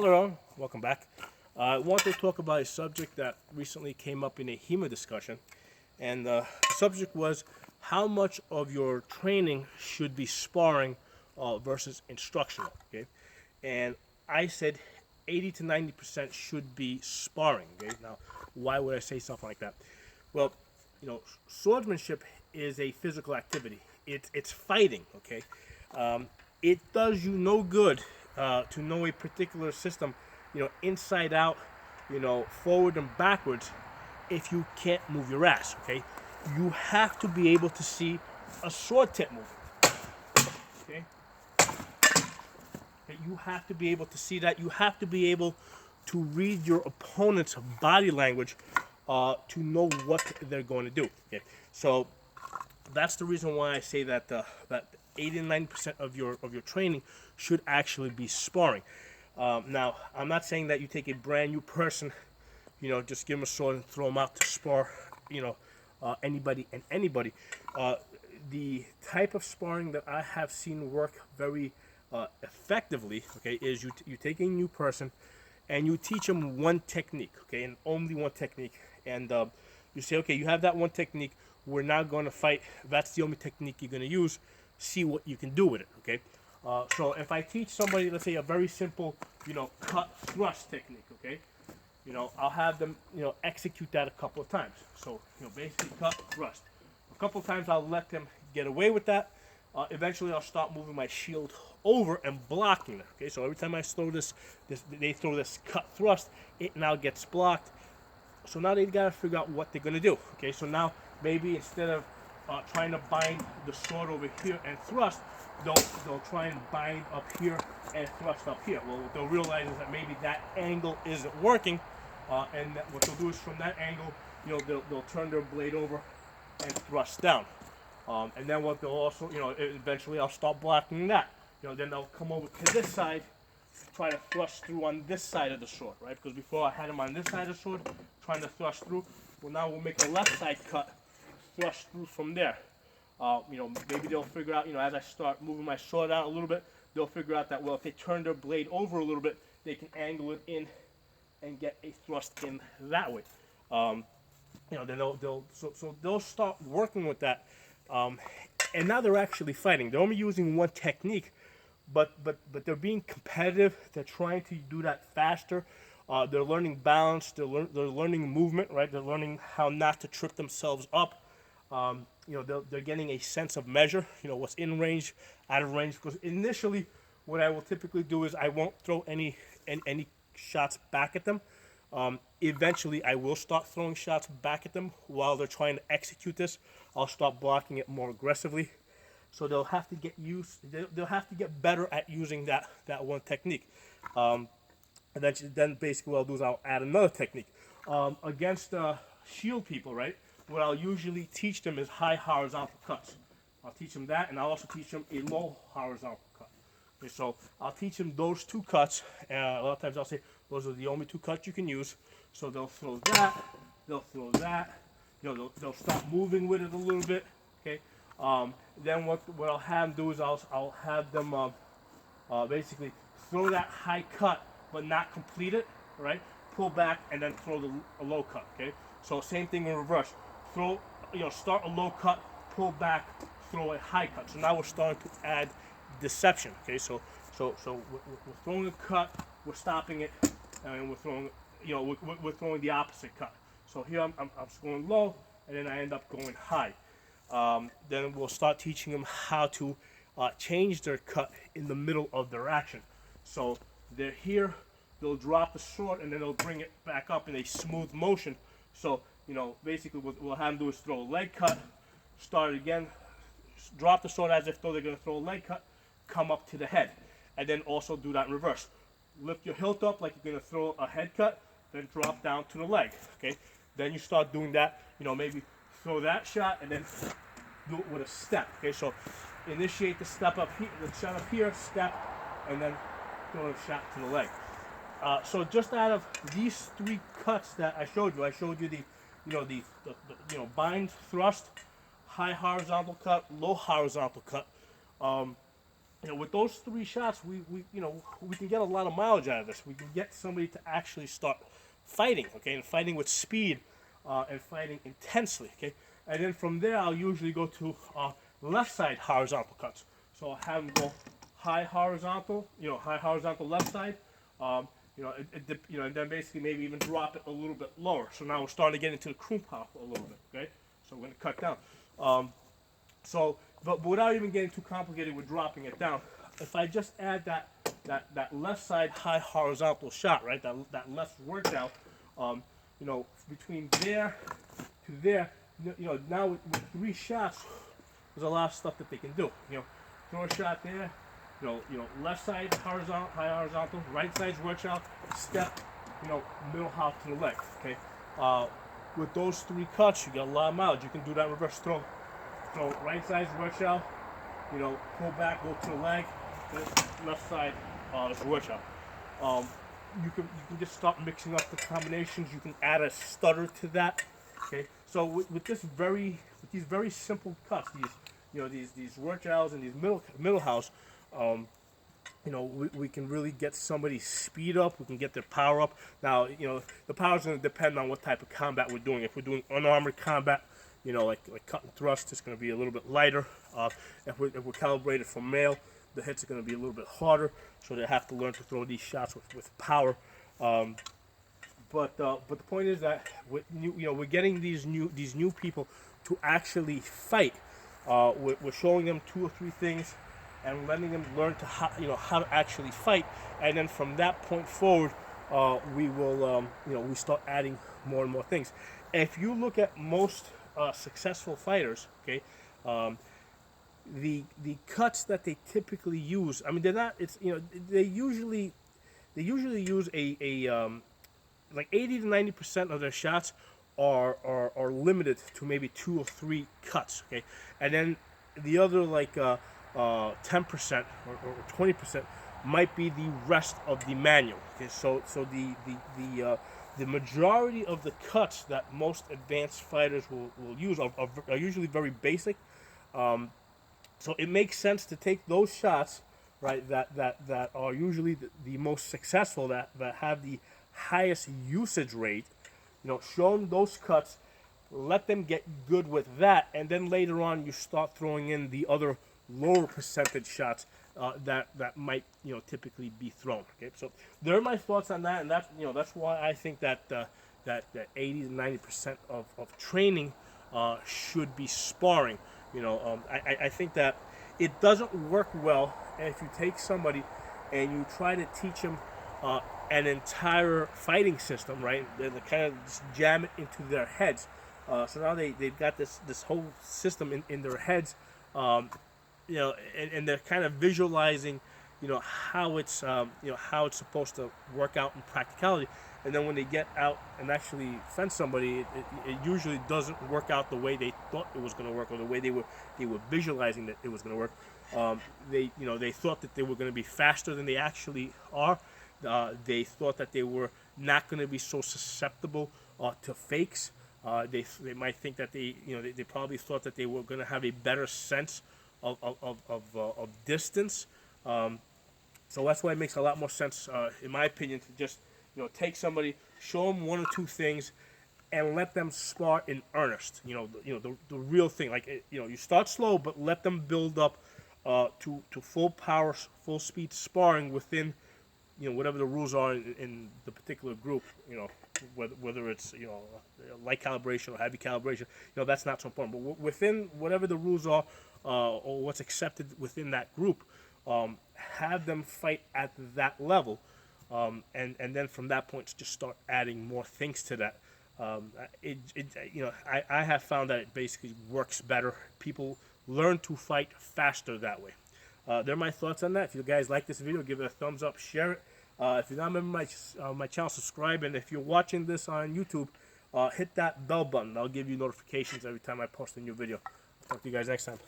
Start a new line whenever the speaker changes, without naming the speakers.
Hello, everyone. Welcome back. I want to talk about a subject that recently came up in a HEMA discussion, and the subject was how much of your training should be sparring versus instructional. Okay, and I said 80 to 90% should be sparring. Okay, now why would I say something like that? Well, swordsmanship is a physical activity. It's fighting. Okay, it does you no good to know a particular system, inside out, forward and backwards, if you can't move your ass. Okay, you have to be able to see a sword tip movement. Okay, you have to be able to see that. You have to be able to read your opponent's body language to know what they're going to do. Okay, so that's the reason why I say that that 80 to 90% of your training should actually be sparring. Now, I'm not saying that you take a brand new person, just give them a sword and throw them out to spar, anybody and anybody. The type of sparring that I have seen work very effectively, okay, is you take a new person and you teach them one technique, okay, and only one technique, and you say, okay, you have that one technique. We're not going to fight. That's the only technique you're going to use. See what you can do with it, okay? So if I teach somebody, let's say, a very simple, cut thrust technique, okay? I'll have them, execute that a couple of times. So, basically cut thrust. A couple of times I'll let them get away with that. Eventually I'll start moving my shield over and blocking it, okay? So every time I throw they throw this cut thrust, it now gets blocked. So now they gotta figure out what they're gonna do, okay? So now maybe instead of trying to bind the sword over here and thrust, they'll try and bind up here and thrust up here. Well, what they'll realize is that maybe that angle isn't working, and that what they'll do is from that angle, they'll turn their blade over and thrust down. And then what they'll also, eventually I'll stop blocking that. Then they'll come over to this side, try to thrust through on this side of the sword, right? Because before I had them on this side of the sword, trying to thrust through. Well, now we'll make a left side cut, thrust through from there. Maybe they'll figure out, as I start moving my sword out a little bit, they'll figure out that, well, if they turn their blade over a little bit, they can angle it in and get a thrust in that way. Then they'll start working with that. And now they're actually fighting. They're only using one technique, but they're being competitive. They're trying to do that faster. They're learning balance. They're learning movement, right? They're learning how not to trip themselves up. They're getting a sense of measure. What's in range, out of range. Because initially, what I will typically do is I won't throw any shots back at them. Eventually, I will start throwing shots back at them while they're trying to execute this. I'll start blocking it more aggressively. So they'll have to get they'll have to get better at using that one technique. And then basically what I'll do is I'll add another technique. Against shield people, right? What I'll usually teach them is high horizontal cuts. I'll teach them that, and I'll also teach them a low horizontal cut. Okay, so I'll teach them those two cuts. A lot of times I'll say those are the only two cuts you can use. So they'll throw that, they'll throw that. They'll start moving with it a little bit. Okay. Then what I'll have them do is I'll have them basically throw that high cut but not complete it, right? Pull back and then throw a low cut, okay? So same thing in reverse. Start a low cut, pull back, throw a high cut. So now we're starting to add deception, okay? So we're throwing a cut, we're stopping it, and we're throwing, we're throwing the opposite cut. So here I'm going low, and then I end up going high. Then we'll start teaching them how to change their cut in the middle of their action. So they're here, they'll drop the sword, and then they'll bring it back up in a smooth motion. So, basically what we'll have them do is throw a leg cut, start again, drop the sword as if though they're going to throw a leg cut, come up to the head. And then also do that in reverse. Lift your hilt up like you're going to throw a head cut, then drop down to the leg, okay? Then you start doing that, maybe throw that shot and then do it with a step, okay? So initiate the step up here, the shot up here, step, and then throw a shot to the leg. So just out of these three cuts that I showed you the bind, thrust, high horizontal cut, low horizontal cut. with those 3 shots, we can get a lot of mileage out of this. We can get somebody to actually start fighting, okay, and fighting with speed, and fighting intensely, okay. And then from there, I'll usually go to left side horizontal cuts. So I'll have them go high horizontal, left side, and then basically maybe even drop it a little bit lower. So now we're starting to get into the Krumpaf a little bit, okay. So we're going to cut down. But without even getting too complicated with dropping it down, if I just add that left side high horizontal shot, right, that left workout, between there to there, now with 3 shots, there's a lot of stuff that they can do. Throw a shot there, left side horizontal, high horizontal, right side's workout, step, middle half to the leg. Okay, with those 3 cuts, you got a lot of mileage. You can do that reverse throw. So right side's workout, pull back, go to the leg, left side is workout. You can just start mixing up the combinations. You can add a stutter to that. Okay, so with these very simple cuts, these workouts and these middle house, we can really get somebody's speed up. We can get their power up. Now, the power is going to depend on what type of combat we're doing. If we're doing unarmored combat, like cut and thrust, it's going to be a little bit lighter. If we're calibrated for male, the hits are going to be a little bit harder. So they have to learn to throw these shots with power. But the point is that we're getting these new people to actually fight. We're showing them 2 or 3 things and letting them learn to how to actually fight. And then from that point forward, we will we start adding more and more things. If you look at most successful fighters, okay, the cuts that they typically use, I mean, they're not. It's they usually use a like 80 to 90% of their shots are limited to maybe 2 or 3 cuts, okay, and then the other like 10% or 20% might be the rest of the manual. Okay, so the majority of the cuts that most advanced fighters will use are usually very basic. So it makes sense to take those shots, right, that are usually the most successful, that have the highest usage rate, show them those cuts, let them get good with that, and then later on you start throwing in the other lower percentage shots that might typically be thrown. Okay, so there are my thoughts on that, and that's why I think that 80 to 90% of training should be sparring. I think that it doesn't work well if you take somebody and you try to teach them an entire fighting system, right? They kind of just jam it into their heads. So now they've got this whole system in their heads, and they're kind of visualizing, how it's supposed to work out in practicality. And then when they get out and actually fence somebody, it usually doesn't work out the way they thought it was going to work, or the way they were visualizing that it was going to work. They thought that they were going to be faster than they actually are. They thought that they were not going to be so susceptible to fakes. They might think that they probably thought that they were going to have a better sense of distance. So that's why it makes a lot more sense, in my opinion, to just take somebody, show them 1 or 2 things, and let them spar in earnest. The real thing. Like you start slow, but let them build up to full power, full speed sparring within whatever the rules are in the particular group. Whether it's light calibration or heavy calibration, that's not so important. But within whatever the rules are, or what's accepted within that group, have them fight at that level. And then from that point, just start adding more things to that. I have found that it basically works better. People learn to fight faster that way. They're my thoughts on that. If you guys like this video, give it a thumbs up, share it. If you're not a member of my channel, subscribe. And if you're watching this on YouTube, hit that bell button. I'll give you notifications every time I post a new video. Talk to you guys next time.